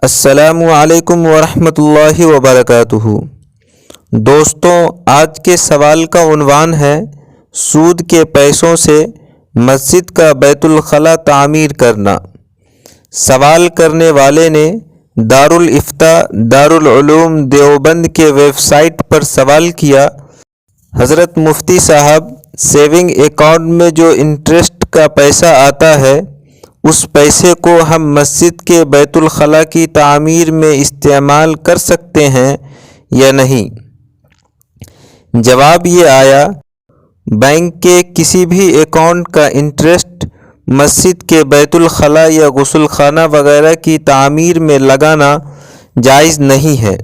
السلام علیکم ورحمۃ اللہ وبرکاتہ۔ دوستوں، آج کے سوال کا عنوان ہے سود کے پیسوں سے مسجد کا بیت الخلاء تعمیر کرنا۔ سوال کرنے والے نے دارالافتاء دارالعلوم دیوبند کے ویب سائٹ پر سوال کیا، حضرت مفتی صاحب، سیونگ اکاؤنٹ میں جو انٹرسٹ کا پیسہ آتا ہے اس پیسے کو ہم مسجد کے بیت الخلاء کی تعمیر میں استعمال کر سکتے ہیں یا نہیں؟ جواب یہ آیا، بینک کے کسی بھی اکاؤنٹ کا انٹرسٹ مسجد کے بیت الخلاء یا غسل خانہ وغیرہ کی تعمیر میں لگانا جائز نہیں ہے۔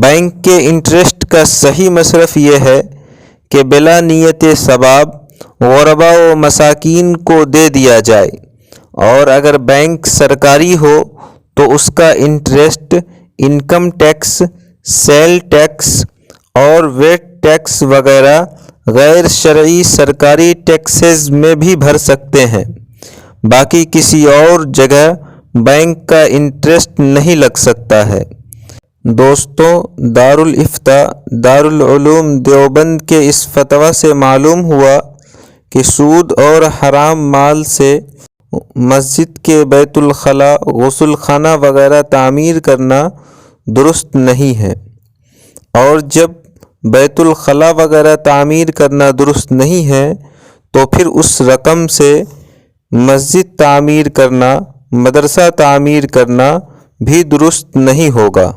بینک کے انٹرسٹ کا صحیح مصرف یہ ہے کہ بلا نیت ثواب غرباء و مساکین کو دے دیا جائے، اور اگر بینک سرکاری ہو تو اس کا interest income tax, sale tax اور ویٹ ٹیکس وغیرہ غیر شرعی سرکاری ٹیکسز میں بھی بھر سکتے ہیں۔ باقی کسی اور جگہ بینک کا انٹرسٹ نہیں لگ سکتا ہے۔ دوستوں، دارالافتاء دارالعلوم دیوبند کے اس فتویٰ سے معلوم ہوا کہ سود اور حرام مال سے مسجد کے بیت الخلاء، غسل خانہ وغیرہ تعمیر کرنا درست نہیں ہے، اور جب بیت الخلاء وغیرہ تعمیر کرنا درست نہیں ہے تو پھر اس رقم سے مسجد تعمیر کرنا، مدرسہ تعمیر کرنا بھی درست نہیں ہوگا۔